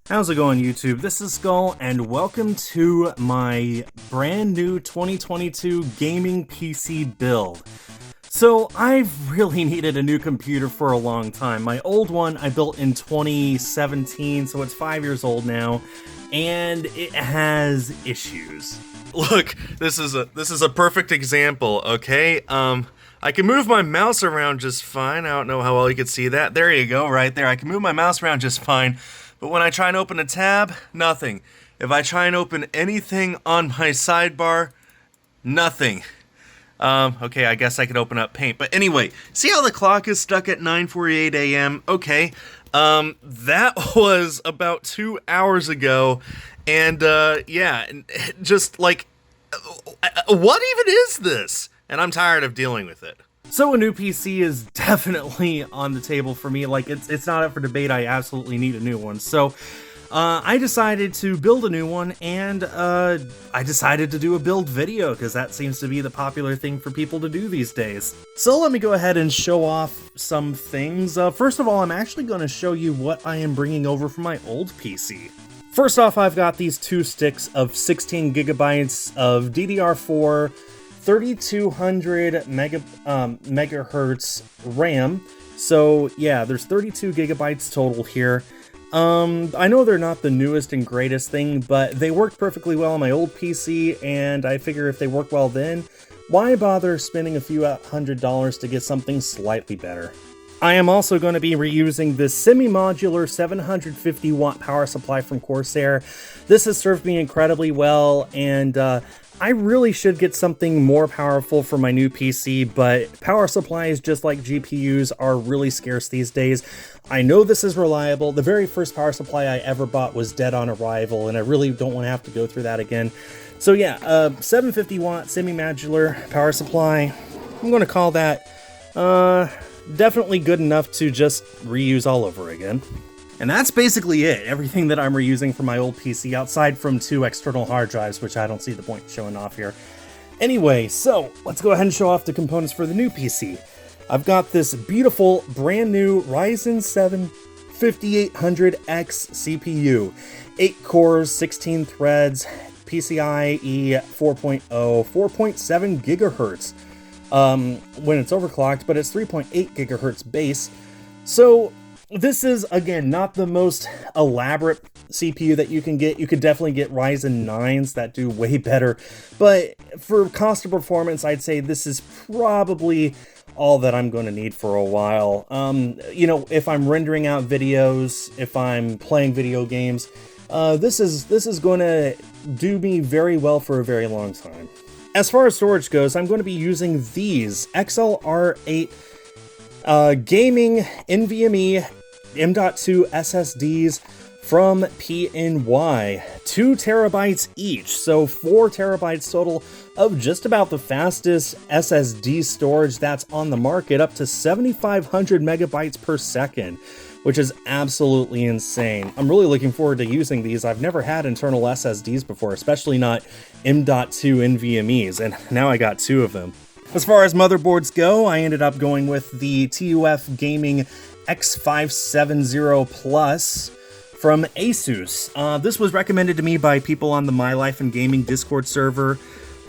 How's it going, YouTube? This is Skul, and welcome to my brand new 2022 gaming PC build. So, I've really needed a new computer for a long time. My old one I built in 2017, so it's 5 years old now, and it has issues. Look, this is a perfect example, okay? I can move my mouse around just fine. I don't know how well you can see that. There you go, right there. I can move my mouse around just fine. But when I try and open a tab, nothing. If I try and open anything on my sidebar, nothing. Okay, I guess I could open up Paint. But anyway, see how the clock is stuck at 9:48 a.m.? Okay, that was about 2 hours ago. And, yeah, just like, what even is this? And I'm tired of dealing with it. So a new PC is definitely on the table for me. Like, it's not up for debate. I absolutely need a new one. So I decided to build a new one, and I decided to do a build video because that seems to be the popular thing for people to do these days. So let me go ahead and show off some things. First of all, I'm actually going to show you what I am bringing over from my old PC. First off, I've got these two sticks of 16 gigabytes of DDR4 3200 megahertz RAM. So yeah, there's 32 gigabytes total here. I know they're not the newest and greatest thing, but they worked perfectly well on my old PC, and I figure if they work well then, why bother spending a few $100s to get something slightly better? I am also going to be reusing this semi-modular 750 watt power supply from Corsair. This has served me incredibly well, and I really should get something more powerful for my new PC, but power supplies, just like GPUs, are really scarce these days. I know this is reliable. The very first power supply I ever bought was dead on arrival, and I really don't want to have to go through that again. So yeah, 750 watt semi-modular power supply. I'm going to call that definitely good enough to just reuse all over again. And that's basically it. Everything that I'm reusing from my old PC, outside from 2 external hard drives, which I don't see the point in showing off here. Anyway, so let's go ahead and show off the components for the new PC. I've got this beautiful, brand new Ryzen 7 5800X CPU. 8 cores, 16 threads, PCIe 4.0, 4.7 gigahertz. When it's overclocked, but it's 3.8 gigahertz base. So this is, again, not the most elaborate CPU that you can get. You could definitely get Ryzen 9s that do way better, but for cost of performance, I'd say this is probably all that I'm going to need for a while. You know, if I'm rendering out videos, if I'm playing video games, this is going to do me very well for a very long time. As far as storage goes, I'm going to be using these XLR8 gaming NVMe M.2 SSDs from PNY, 2 terabytes each, so 4 terabytes total of just about the fastest SSD storage that's on the market, up to 7,500 megabytes per second, which is absolutely insane. I'm really looking forward to using these. I've never had internal SSDs before, especially not M.2 NVMEs, and now I got 2 of them. As far as motherboards go, I ended up going with the TUF Gaming X570 Plus from Asus. This was recommended to me by people on the My Life in Gaming Discord server.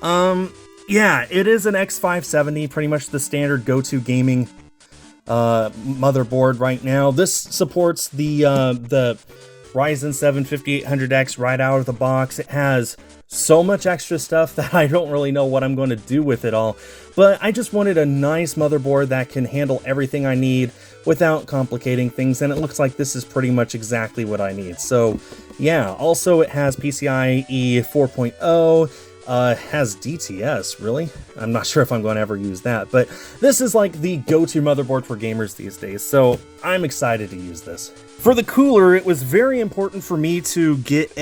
Yeah, it is an X570, pretty much the standard go-to gaming motherboard right now. This supports the Ryzen 7 5800X right out of the box. It has so much extra stuff that I don't really know what I'm going to do with it all, but I just wanted a nice motherboard that can handle everything I need without complicating things, and it looks like this is pretty much exactly what I need. So yeah, also it has PCIe 4.0, has DTS, really? I'm not sure if I'm going to ever use that, but this is like the go-to motherboard for gamers these days, so I'm excited to use this. For the cooler, it was very important for me to get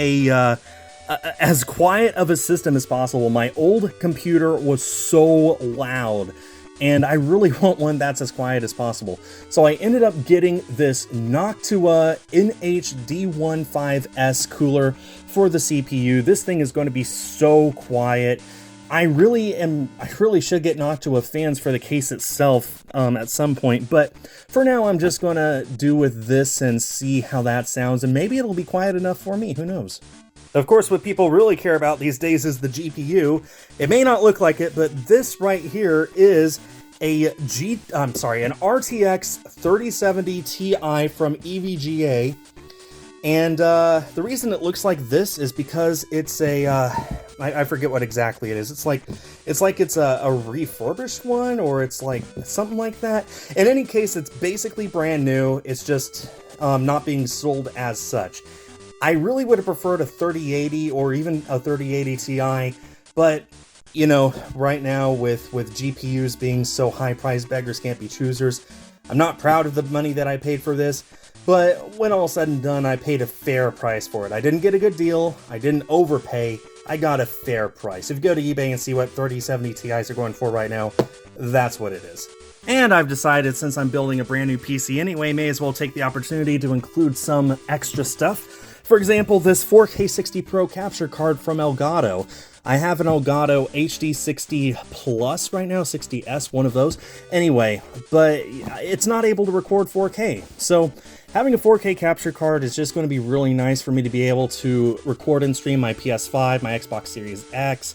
as quiet of a system as possible. My old computer was so loud, and I really want one that's as quiet as possible. So I ended up getting this Noctua NH-D15S cooler for the CPU. This thing is going to be so quiet. I really should get Noctua fans for the case itself at some point, but for now I'm just gonna do with this and see how that sounds, and maybe it'll be quiet enough for me, who knows. Of course, what people really care about these days is the GPU. It may not look like it, but this right here is an RTX 3070 Ti from EVGA. And the reason it looks like this is because it's a, I forget what exactly it is. It's like it's a refurbished one, or it's like something like that. In any case, it's basically brand new. It's just not being sold as such. I really would have preferred a 3080 or even a 3080 Ti, but you know, right now with GPUs being so high priced, beggars can't be choosers. I'm not proud of the money that I paid for this, but when all said and done, I paid a fair price for it. I didn't get a good deal, I didn't overpay, I got a fair price. If you go to eBay and see what 3070 Ti's are going for right now, that's what it is. And I've decided, since I'm building a brand new PC anyway, may as well take the opportunity to include some extra stuff. For example, this 4K 60 Pro capture card from Elgato. I have an Elgato HD 60 Plus right now, 60S, one of those. Anyway, but it's not able to record 4K. So having a 4K capture card is just going to be really nice for me to be able to record and stream my PS5, my Xbox Series X,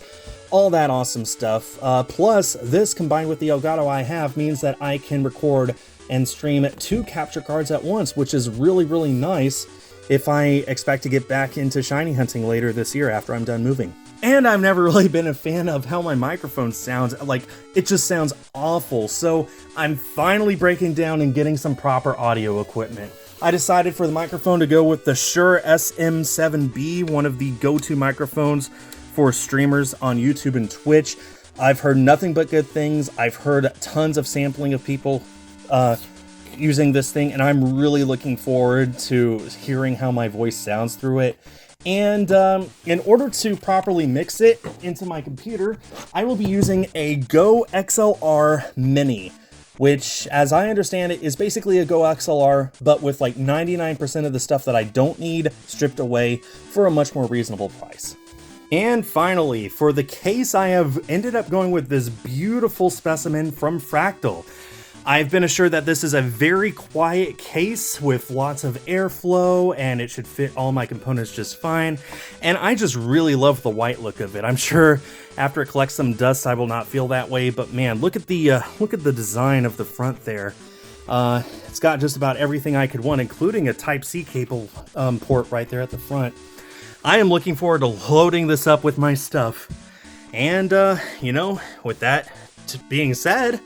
all that awesome stuff. Plus, this combined with the Elgato I have means that I can record and stream 2 capture cards at once, which is really, really nice if I expect to get back into shiny hunting later this year after I'm done moving. And I've never really been a fan of how my microphone sounds. Like, it just sounds awful. So I'm finally breaking down and getting some proper audio equipment. I decided for the microphone to go with the Shure SM7B, one of the go-to microphones for streamers on YouTube and Twitch. I've heard nothing but good things. I've heard tons of sampling of people using this thing, and I'm really looking forward to hearing how my voice sounds through it. And in order to properly mix it into my computer, I will be using a Go XLR Mini, which, as I understand it, is basically a Go XLR, but with like 99% of the stuff that I don't need stripped away for a much more reasonable price. And finally, for the case, I have ended up going with this beautiful specimen from Fractal. I've been assured that this is a very quiet case with lots of airflow, and it should fit all my components just fine. And I just really love the white look of it. I'm sure after it collects some dust, I will not feel that way. But man, look at the design of the front there. It's got just about everything I could want, including a Type-C cable port right there at the front. I am looking forward to loading this up with my stuff. And you know, with that being said,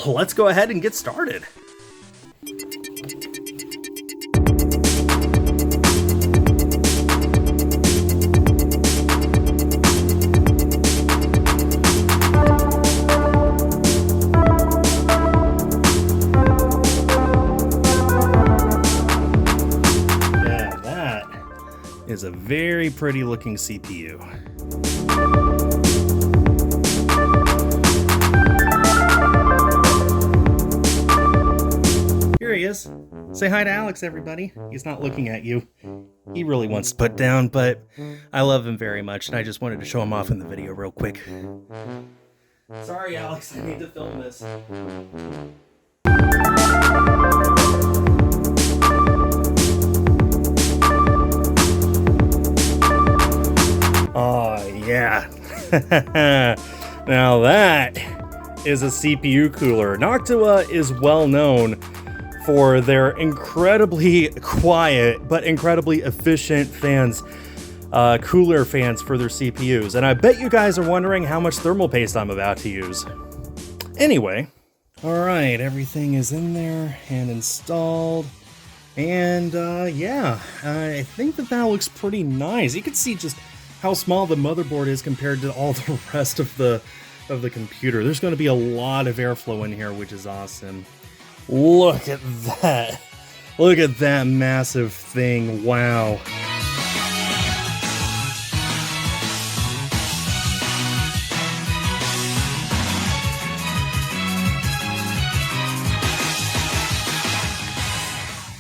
let's go ahead and get started. Yeah, that is a very pretty looking CPU. Here he is. Say hi to Alex, everybody. He's not looking at you. He really wants to put down, but I love him very much, and I just wanted to show him off in the video real quick. Sorry, Alex, I need to film this. Oh, yeah. Now that is a CPU cooler. Noctua is well known for their incredibly quiet but incredibly efficient fans, cooler fans for their CPUs. And I bet you guys are wondering how much thermal paste I'm about to use. Anyway, alright, everything is in there and installed. And yeah, I think that looks pretty nice. You can see just how small the motherboard is compared to all the rest of the computer. There's going to be a lot of airflow in here, which is awesome. Look at that. Look at that massive thing. Wow.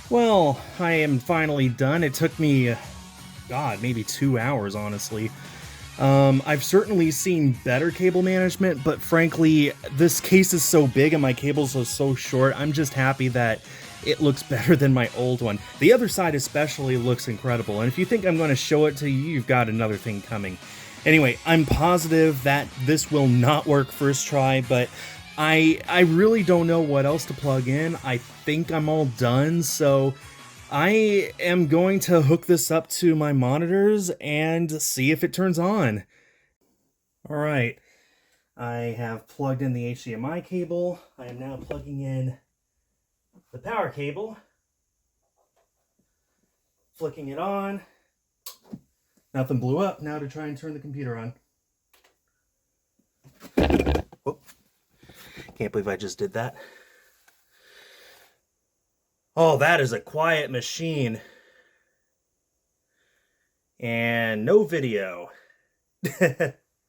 Well, I am finally done. It took me, God, maybe 2 hours, honestly. I've certainly seen better cable management, but frankly, this case is so big and my cables are so short, I'm just happy that it looks better than my old one. The other side especially looks incredible, and if you think I'm going to show it to you, you've got another thing coming. Anyway, I'm positive that this will not work first try, but I really don't know what else to plug in. I think I'm all done, so I am going to hook this up to my monitors and see if it turns on. Alright, I have plugged in the HDMI cable. I am now plugging in the power cable, flicking it on. Nothing blew up. Now to try and turn the computer on. Whoop. Can't believe I just did that. Oh, that is a quiet machine. And no video.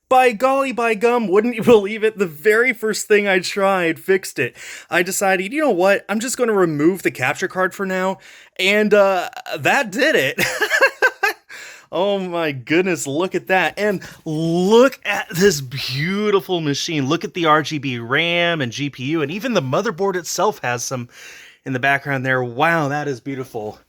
By golly, by gum, wouldn't you believe it? The very first thing I tried fixed it. I decided, you know what? I'm just going to remove the capture card for now. And that did it. Oh my goodness, look at that. And look at this beautiful machine. Look at the RGB RAM and GPU, and even the motherboard itself has some in the background there. Wow, that is beautiful.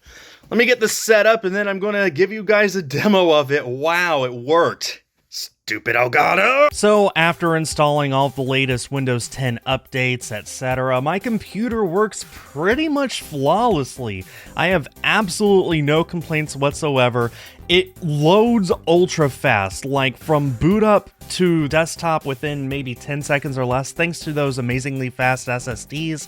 Let me get this set up and then I'm going to give you guys a demo of it. Wow, it worked. Stupid Elgato! So after installing all of the latest Windows 10 updates, etc., my computer works pretty much flawlessly. I have absolutely no complaints whatsoever. It loads ultra fast, like from boot up to desktop within maybe 10 seconds or less, thanks to those amazingly fast SSDs.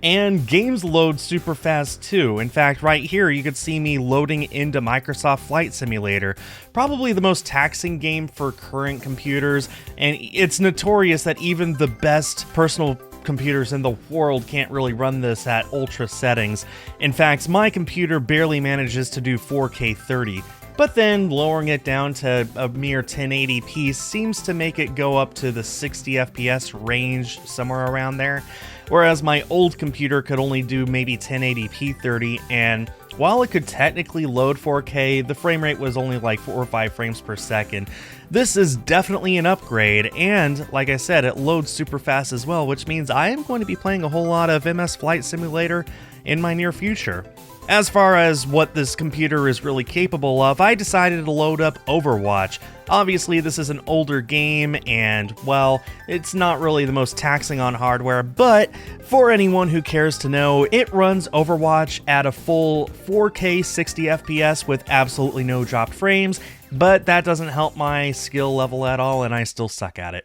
And games load super fast too. In fact, right here you could see me loading into Microsoft Flight Simulator, probably the most taxing game for current computers, and it's notorious that even the best personal computers in the world can't really run this at ultra settings. In fact, my computer barely manages to do 4K 30. But then lowering it down to a mere 1080p seems to make it go up to the 60 FPS range, somewhere around there. Whereas my old computer could only do maybe 1080p 30, and while it could technically load 4K, the frame rate was only like 4 or 5 frames per second. This is definitely an upgrade, and like I said, it loads super fast as well, which means I am going to be playing a whole lot of MS Flight Simulator in my near future. As far as what this computer is really capable of, I decided to load up Overwatch. Obviously, this is an older game, and, well, it's not really the most taxing on hardware, but for anyone who cares to know, it runs Overwatch at a full 4K 60 FPS with absolutely no dropped frames, but that doesn't help my skill level at all, and I still suck at it.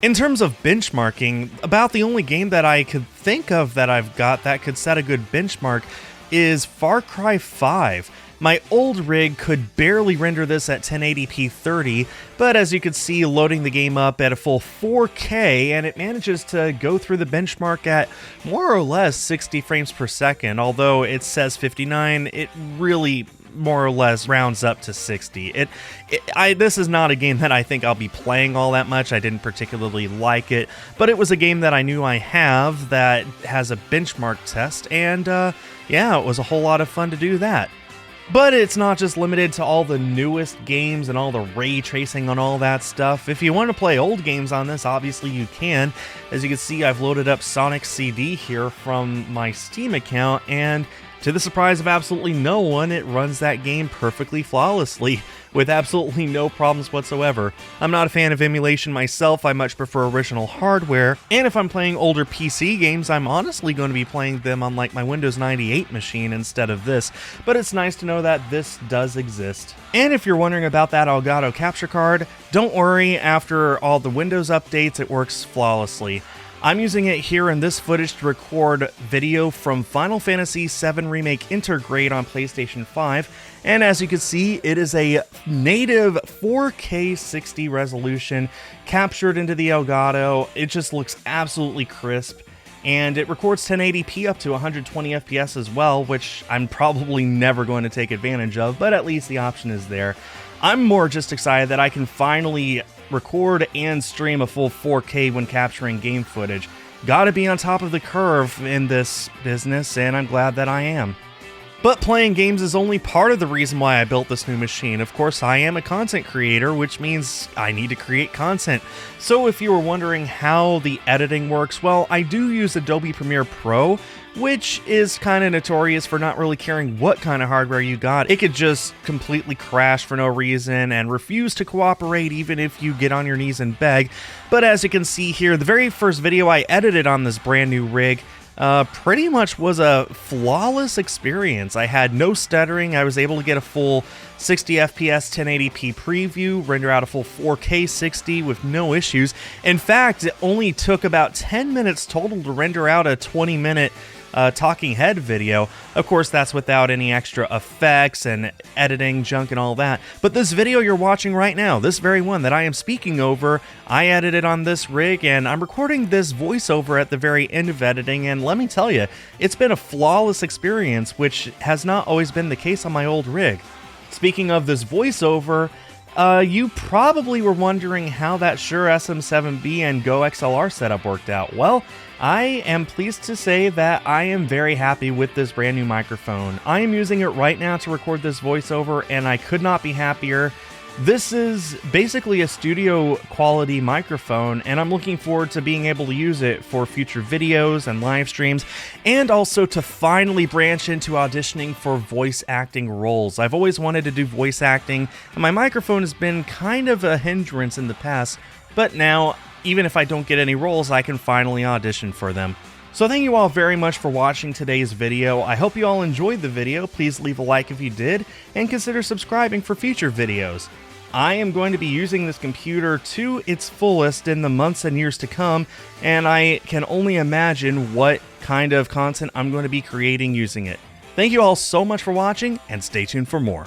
In terms of benchmarking, about the only game that I could think of that I've got that could set a good benchmark is Far Cry 5. My old rig could barely render this at 1080p 30, but as you can see, loading the game up at a full 4K, and it manages to go through the benchmark at more or less 60 frames per second. Although it says 59, it really more or less rounds up to 60. This is not a game that I think I'll be playing all that much. I didn't particularly like it, but it was a game that I knew I have that has a benchmark test, and yeah, it was a whole lot of fun to do that. But it's not just limited to all the newest games and all the ray tracing on all that stuff. If you want to play old games on this, obviously you can. As you can see, I've loaded up Sonic CD here from my Steam account, and to the surprise of absolutely no one, it runs that game perfectly flawlessly, with absolutely no problems whatsoever. I'm not a fan of emulation myself, I much prefer original hardware, and if I'm playing older PC games, I'm honestly going to be playing them on like my Windows 98 machine instead of this, but it's nice to know that this does exist. And if you're wondering about that Elgato capture card, don't worry, after all the Windows updates, it works flawlessly. I'm using it here in this footage to record video from Final Fantasy VII Remake Intergrade on PlayStation 5, and as you can see, it is a native 4K 60 resolution captured into the Elgato. It just looks absolutely crisp, and it records 1080p up to 120 FPS as well, which I'm probably never going to take advantage of, but at least the option is there. I'm more just excited that I can finally record and stream a full 4K when capturing game footage. Gotta be on top of the curve in this business, and I'm glad that I am. But playing games is only part of the reason why I built this new machine. Of course, I am a content creator, which means I need to create content. So if you were wondering how the editing works, well, I do use Adobe Premiere Pro, which is kind of notorious for not really caring what kind of hardware you got. It could just completely crash for no reason and refuse to cooperate even if you get on your knees and beg. But as you can see here, the very first video I edited on this brand new rig pretty much was a flawless experience. I had no stuttering. I was able to get a full 60 FPS 1080p preview, render out a full 4K 60 with no issues. In fact, it only took about 10 minutes total to render out a 20-minute talking head video. Of course, that's without any extra effects and editing junk and all that. But this video you're watching right now, this very one that I am speaking over, I edited on this rig, and I'm recording this voiceover at the very end of editing, and let me tell you, it's been a flawless experience, which has not always been the case on my old rig. Speaking of this voiceover, you probably were wondering how that Shure SM7B and Go XLR setup worked out. Well, I am pleased to say that I am very happy with this brand new microphone. I am using it right now to record this voiceover, and I could not be happier. This is basically a studio quality microphone, and I'm looking forward to being able to use it for future videos and live streams, and also to finally branch into auditioning for voice acting roles. I've always wanted to do voice acting, and my microphone has been kind of a hindrance in the past, but now, even if I don't get any roles, I can finally audition for them. So thank you all very much for watching today's video. I hope you all enjoyed the video. Please leave a like if you did, and consider subscribing for future videos. I am going to be using this computer to its fullest in the months and years to come, and I can only imagine what kind of content I'm going to be creating using it. Thank you all so much for watching, and stay tuned for more.